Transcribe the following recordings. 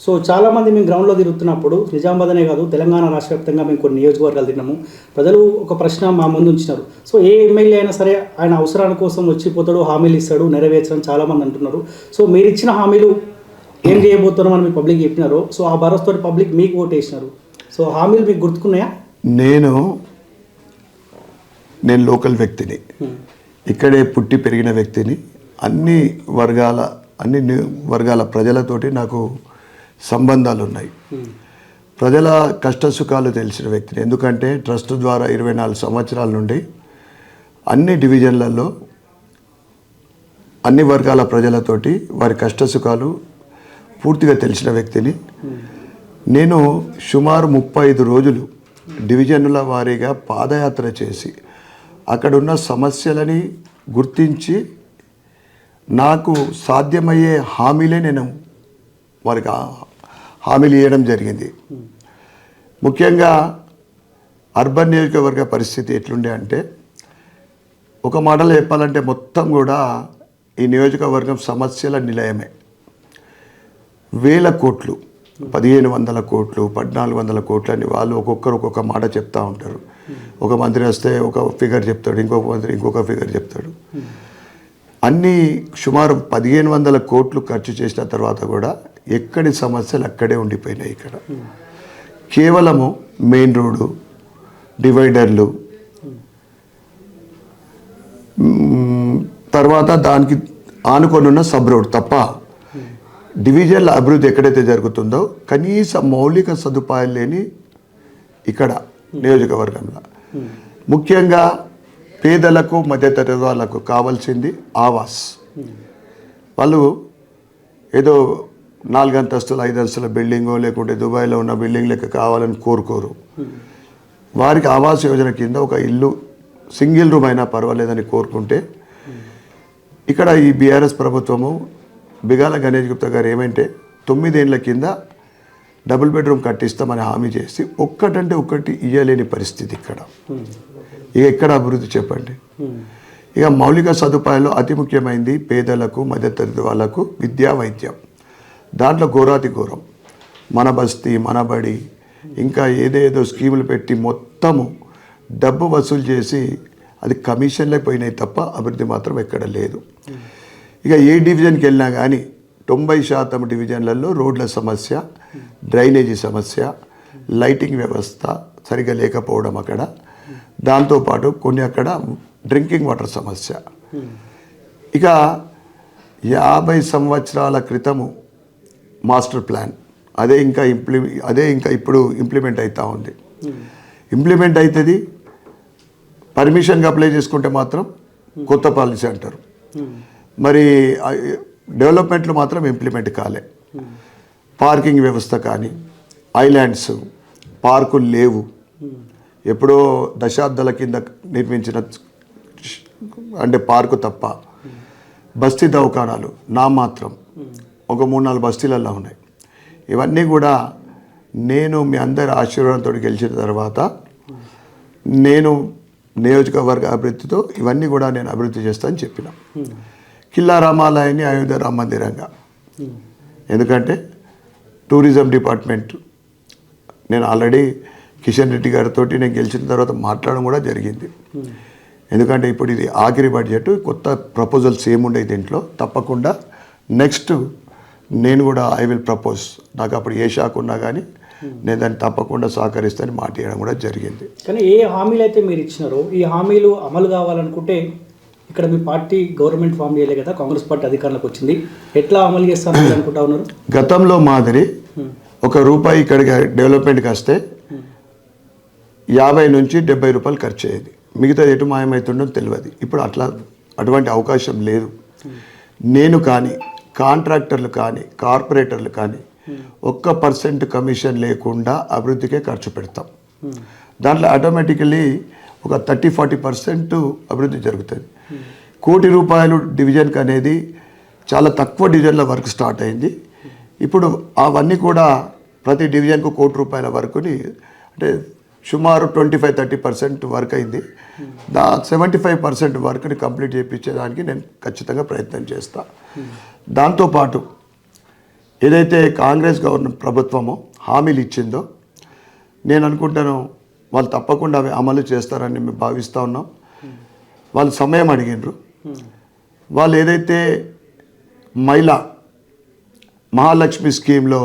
So చాలామంది మేము గ్రౌండ్లో తిరుగుతున్నప్పుడు నిజామాబాద్ అనే కాదు తెలంగాణ రాష్ట్ర వ్యాప్తంగా మేము కొన్ని నియోజకవర్గాలు తిన్నాము. ప్రజలు ఒక ప్రశ్న మా ముందు ఉంచినారు. సో ఏ ఎమ్మెల్యే అయినా సరే ఆయన అవసరాల కోసం వచ్చిపోతాడు, హామీలు ఇస్తాడు, నెరవేర్చడం చాలామంది అంటున్నారు. సో మీరు ఇచ్చిన హామీలు ఏం చేయబోతున్నాం అని మీ పబ్లిక్ చెప్పినారు. సో ఆ భరోసాతో పబ్లిక్ మీకు ఓటు వేసినారు. సో హామీలు మీకు గుర్తుకున్నాయా? నేను లోకల్ వ్యక్తిని, ఇక్కడే పుట్టి పెరిగిన వ్యక్తిని. అన్ని వర్గాల ప్రజలతోటి నాకు సంబంధాలు ఉన్నాయి. ప్రజల కష్టసుఖాలు తెలిసిన వ్యక్తిని. ఎందుకంటే ట్రస్ట్ ద్వారా 24 సంవత్సరాల నుండి అన్ని డివిజన్లలో అన్ని వర్గాల ప్రజలతోటి వారి కష్టసుఖాలు పూర్తిగా తెలిసిన వ్యక్తిని. నేను సుమారు 35 రోజులు డివిజన్ల వారీగా పాదయాత్ర చేసి అక్కడున్న సమస్యలని గుర్తించి నాకు సాధ్యమయ్యే హామీలే నేను వారికి హామీలు ఇవ్వడం జరిగింది. ముఖ్యంగా అర్బన్ నియోజకవర్గ పరిస్థితి ఎట్లుండే అంటే, ఒక మాటలో చెప్పాలంటే మొత్తం కూడా ఈ నియోజకవర్గం సమస్యల నిలయమే. వేల కోట్లు, 1500 కోట్లు, 1400 కోట్లు అని వాళ్ళు ఒక్కొక్కరు ఒక్కొక్క మాట చెప్తూ ఉంటారు. ఒక మంత్రి వస్తే ఒక ఫిగర్ చెప్తాడు, ఇంకొక మంత్రి ఇంకొక ఫిగర్ చెప్తాడు. అన్నీ సుమారు 1500 కోట్లు ఖర్చు చేసిన తర్వాత కూడా ఎక్కడి సమస్యలు అక్కడే ఉండిపోయినాయి. ఇక్కడ కేవలము మెయిన్ రోడ్డు, డివైడర్లు, తర్వాత దానికి ఆనుకొనున్న సబ్ రోడ్ తప్ప డివిజన్ల అభివృద్ధి ఎక్కడైతే జరుగుతుందో కనీస మౌలిక సదుపాయాలు లేని ఇక్కడ నియోజకవర్గంలో ముఖ్యంగా పేదలకు మధ్యతరగతి వాళ్ళకు కావాల్సింది ఆవాస్. వాళ్ళు ఏదో 4 అంతస్తుల 5 అంతస్తుల బిల్డింగో లేకుంటే దుబాయ్లో ఉన్న బిల్డింగ్ లెక్క కావాలని కోరుకోరు. వారికి ఆవాస్ యోజన కింద ఒక ఇల్లు సింగిల్ రూమ్ అయినా పర్వాలేదని కోరుకుంటే, ఇక్కడ ఈ బీఆర్ఎస్ ప్రభుత్వము బిగాల గణేష్ గుప్తా గారు ఏమంటే 9 ఏళ్ల కింద డబుల్ బెడ్రూమ్ కట్టిస్తామని హామీ చేసి ఒక్కటంటే ఒక్కటి ఇయ్యలేని పరిస్థితి ఇక్కడ. ఇక ఎక్కడ అభివృద్ధి చెప్పండి? ఇక మౌలిక సదుపాయాలు అతి ముఖ్యమైనది పేదలకు మధ్యతరగతి వాళ్ళకు విద్యా వైద్యం. దాంట్లో ఘోరాతి ఘోరం మన బస్తీ మన బడి ఇంకా ఏదేదో స్కీములు పెట్టి మొత్తము డబ్బు వసూలు చేసి అది కమిషన్లకు పోయినాయి తప్ప అభివృద్ధి మాత్రం ఎక్కడ లేదు. ఇక ఏ డివిజన్కి వెళ్ళినా కానీ 90% డివిజన్లలో రోడ్ల సమస్య, డ్రైనేజీ సమస్య, లైటింగ్ వ్యవస్థ సరిగా లేకపోవడం అక్కడ, దాంతోపాటు కొన్ని అక్కడ డ్రింకింగ్ వాటర్ సమస్య. ఇక 50 సంవత్సరాల క్రితము మాస్టర్ ప్లాన్ అదే ఇంకా ఇప్పుడు ఇంప్లిమెంట్ అవుతూ ఉంది. ఇంప్లిమెంట్ అవుతుంది, పర్మిషన్కి అప్లై చేసుకుంటే మాత్రం కొత్త పాలసీ అంటారు. మరి డెవలప్మెంట్లు మాత్రం ఇంప్లిమెంట్ కాలే. పార్కింగ్ వ్యవస్థ కానీ, ఐలాండ్స్, పార్కులు లేవు. ఎప్పుడో దశాబ్దాల కింద నిర్మించిన అంటే పార్కు తప్ప. బస్తీ దవాఖానాలు నామాత్రం ఒక 3-4 బస్తీలలో ఉన్నాయి. ఇవన్నీ కూడా నేను మీ అందరి ఆశీర్వాదంతో గెలిచిన తర్వాత నేను నియోజకవర్గ అభివృద్ధితో ఇవన్నీ కూడా నేను అభివృద్ధి చేస్తానని చెప్పిన. కిల్లా రామాలయాన్ని అయోధ్య రామ మందిరంగా, ఎందుకంటే టూరిజం డిపార్ట్మెంట్ నేను ఆల్రెడీ కిషన్ రెడ్డి గారితో నేను గెలిచిన తర్వాత మాట్లాడడం కూడా జరిగింది. ఎందుకంటే ఇప్పుడు ఇది ఆఖరి బడ్జెట్, కొత్త ప్రపోజల్స్ ఏముండే దీంట్లో తప్పకుండా నెక్స్ట్ నేను కూడా ఐ విల్ ప్రపోజ్. నాకు అప్పుడు ఏ శాఖ ఉన్నా కానీ నేను దాన్ని తప్పకుండా సహకరిస్తానని మాట ఇవ్వడం కూడా జరిగింది. కానీ ఏ హామీలు అయితే మీరు ఇచ్చినారో ఈ హామీలు అమలు కావాలనుకుంటే ఇక్కడ మీ పార్టీ గవర్నమెంట్ ఫామ్ చేయలే కదా, కాంగ్రెస్ పార్టీ అధికారంలోకి వచ్చింది, ఎట్లా అమలు చేస్తాను అనుకుంటా ఉన్నారు? గతంలో మాదిరి ₹1 ఇక్కడికి డెవలప్మెంట్కి వస్తే 50 నుంచి 70 రూపాయలు ఖర్చు అయ్యేది, మిగతా ఎటు మాయమవుతుండో తెలియదు. ఇప్పుడు అటువంటి అవకాశం లేదు. నేను కానీ కాంట్రాక్టర్లు కానీ కార్పొరేటర్లు కానీ 1% కమిషన్ లేకుండా అభివృద్ధికే ఖర్చు పెడతాం. దాంట్లో ఆటోమేటికలీ ఒక 30-40% అభివృద్ధి జరుగుతుంది. ₹1 డివిజన్కి అనేది చాలా తక్కువ డివిజన్ల వర్క్ స్టార్ట్ అయింది. ఇప్పుడు అవన్నీ కూడా ప్రతి డివిజన్కు ₹1 వరకుని అంటే సుమారు 25-30% వర్క్ అయింది. 75% వర్క్ని కంప్లీట్ చేయించేదానికి నేను ఖచ్చితంగా ప్రయత్నం చేస్తాను. దాంతోపాటు ఏదైతే కాంగ్రెస్ గవర్నమెంట్ ప్రభుత్వమో హామీలు ఇచ్చిందో నేను అనుకుంటాను వాళ్ళు తప్పకుండా అవి అమలు చేస్తారని మేము భావిస్తూ ఉన్నాం. వాళ్ళు సమయం అడిగినారు. వాళ్ళు ఏదైతే మహిళా మహాలక్ష్మి స్కీమ్లో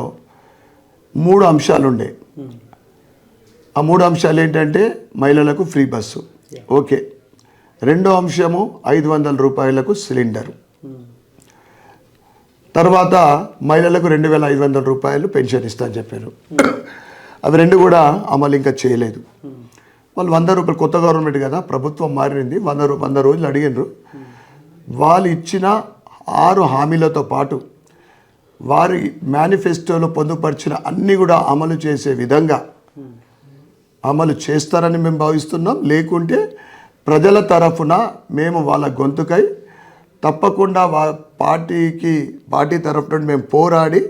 3 అంశాలు ఉండే, ఆ 3 అంశాలు ఏంటంటే మహిళలకు ఫ్రీ బస్సు, ఓకే. రెండో అంశము 500 రూపాయలకు సిలిండరు, తర్వాత మహిళలకు 2500 రూపాయలు పెన్షన్ ఇస్తా అని చెప్పారు. అవి 2 కూడా అమలు ఇంకా చేయలేదు. వాళ్ళు 100 రూపాయలు, కొత్త గవర్నమెంట్ కదా, ప్రభుత్వం మారింది, 100 రోజులు అడిగినారు. వాళ్ళు ఇచ్చిన 6 హామీలతో పాటు వారి మేనిఫెస్టోలో పొందుపరిచిన అన్నీ కూడా అమలు చేసే విధంగా అమలు చేస్తారని మేము భావిస్తున్నాం. లేకుంటే ప్రజల తరఫున మేము వాళ్ళ గొంతుకై తప్పకుండా పార్టీ తరఫు నుండి మేము పోరాడి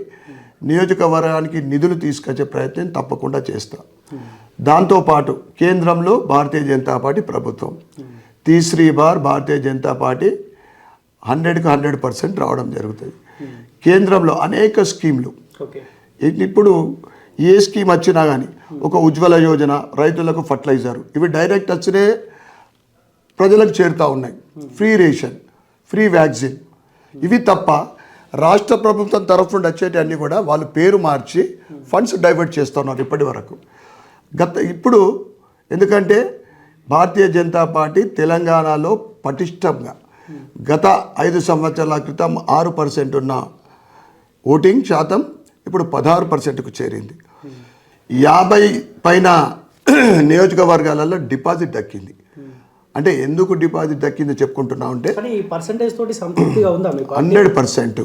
నియోజకవర్గానికి నిధులు తీసుకొచ్చే ప్రయత్నం తప్పకుండా చేస్తాం. దాంతోపాటు కేంద్రంలో భారతీయ జనతా పార్టీ ప్రభుత్వం, తీసరీ బార్ భారతీయ జనతా పార్టీ 100కి 100% రావడం జరుగుతుంది. కేంద్రంలో అనేక స్కీమ్లు, ఇప్పుడు ఏ స్కీమ్ వచ్చినా కానీ, ఒక ఉజ్వల యోజన, రైతులకు ఫర్టిలైజర్, ఇవి డైరెక్ట్ వచ్చినే ప్రజలకు చేరుతూ ఉన్నాయి. ఫ్రీ రేషన్, ఫ్రీ వ్యాక్సిన్, ఇవి తప్ప రాష్ట్ర ప్రభుత్వం తరఫు నుండి వచ్చేటి అన్నీ కూడా వాళ్ళు పేరు మార్చి ఫండ్స్ డైవర్ట్ చేస్తున్నారు ఇప్పటి వరకు. ఇప్పుడు ఎందుకంటే భారతీయ జనతా పార్టీ తెలంగాణలో పటిష్టంగా గత 5 సంవత్సరాల క్రితం 6% ఉన్న ఓటింగ్ శాతం ఇప్పుడు 16%కు చేరింది. 50 పైన నియోజకవర్గాలలో డిపాజిట్ దక్కింది. అంటే ఎందుకు డిపాజిట్ దక్కింది చెప్పుకుంటున్నాం అంటే కానీ ఈ పర్సంటేజ్ తోటి సంతృప్తిగా ఉందా మీకు? 100%.